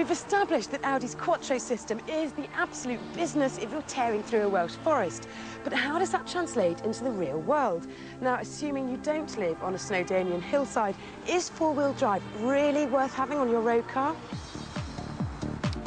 We've established that Audi's Quattro system is the absolute business if you're tearing through a Welsh forest. But how does that translate into the real world? Now, assuming you don't live on a Snowdonian hillside, is four-wheel drive really worth having on your road car?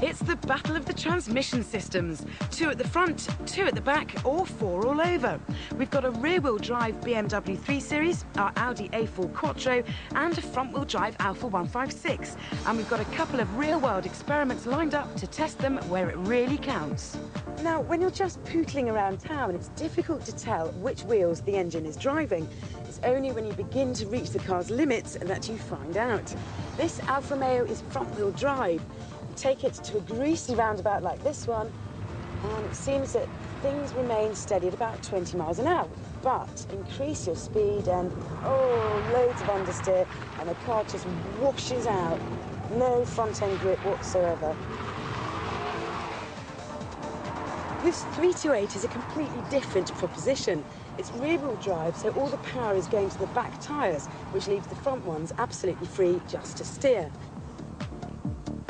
It's the battle of the transmission systems. 2 at the front, 2 at the back, or 4 all over. We've got a rear-wheel drive BMW 3 Series, our Audi A4 Quattro, and a front-wheel drive Alfa 156. And we've got a couple of real-world experiments lined up to test them where it really counts. Now, when you're just pootling around town, it's difficult to tell which wheels the engine is driving. It's only when you begin to reach the car's limits that you find out. This Alfa Romeo is front-wheel drive. Take it to a greasy roundabout like this one, and it seems that things remain steady at about 20 miles an hour. But increase your speed and, loads of understeer, and the car just washes out. No front-end grip whatsoever. This 328 is a completely different proposition. It's rear-wheel drive, so all the power is going to the back tyres, which leaves the front ones absolutely free just to steer.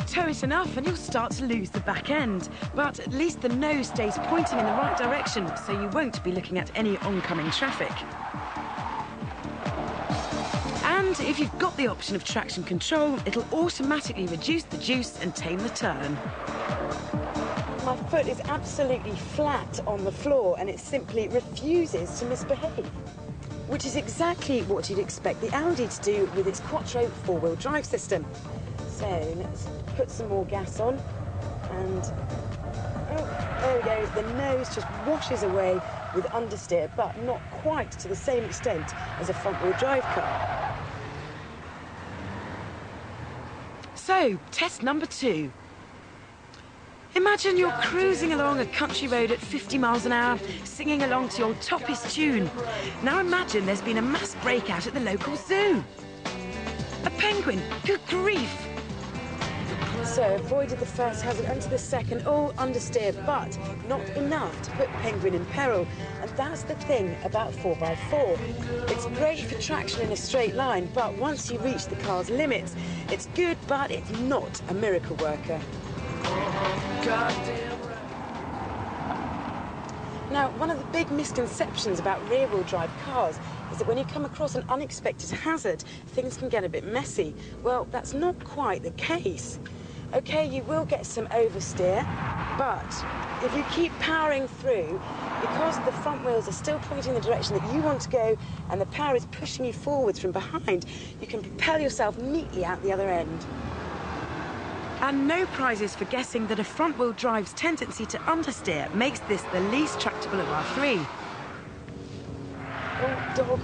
Tow it enough and you'll start to lose the back end. But at least the nose stays pointing in the right direction, so you won't be looking at any oncoming traffic. And if you've got the option of traction control, it'll automatically reduce the juice and tame the turn. My foot is absolutely flat on the floor and it simply refuses to misbehave. Which is exactly what you'd expect the Audi to do with its Quattro four-wheel drive system. So let's put some more gas on and, there we go, the nose just washes away with understeer, but not quite to the same extent as a front-wheel drive car. So, test number 2. Imagine you're cruising along a country road at 50 miles an hour, singing along to your toppest tune. Now imagine there's been a mass breakout at the local zoo. A penguin, good grief! So avoided the first hazard, onto the second, all understeer, but not enough to put penguin in peril. And that's the thing about 4x4. It's great for traction in a straight line, but once you reach the car's limits, it's good, but it's not a miracle worker. Now, one of the big misconceptions about rear-wheel drive cars is that when you come across an unexpected hazard, things can get a bit messy. Well, that's not quite the case. OK, you will get some oversteer, but if you keep powering through, because the front wheels are still pointing the direction that you want to go and the power is pushing you forwards from behind, you can propel yourself neatly out the other end. And no prizes for guessing that a front-wheel drive's tendency to understeer makes this the least tractable of our 3. Oh, dog.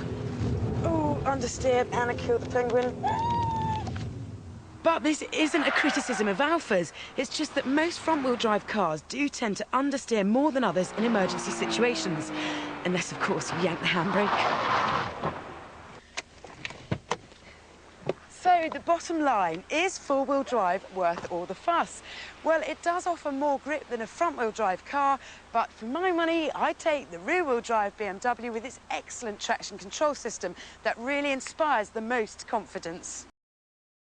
Oh, understeer, and I killed the penguin. But this isn't a criticism of Alfas. It's just that most front-wheel drive cars do tend to understeer more than others in emergency situations. Unless, of course, you yank the handbrake. So, the bottom line, is four-wheel drive worth all the fuss? Well, it does offer more grip than a front-wheel drive car, but for my money, I'd take the rear-wheel drive BMW with its excellent traction control system that really inspires the most confidence.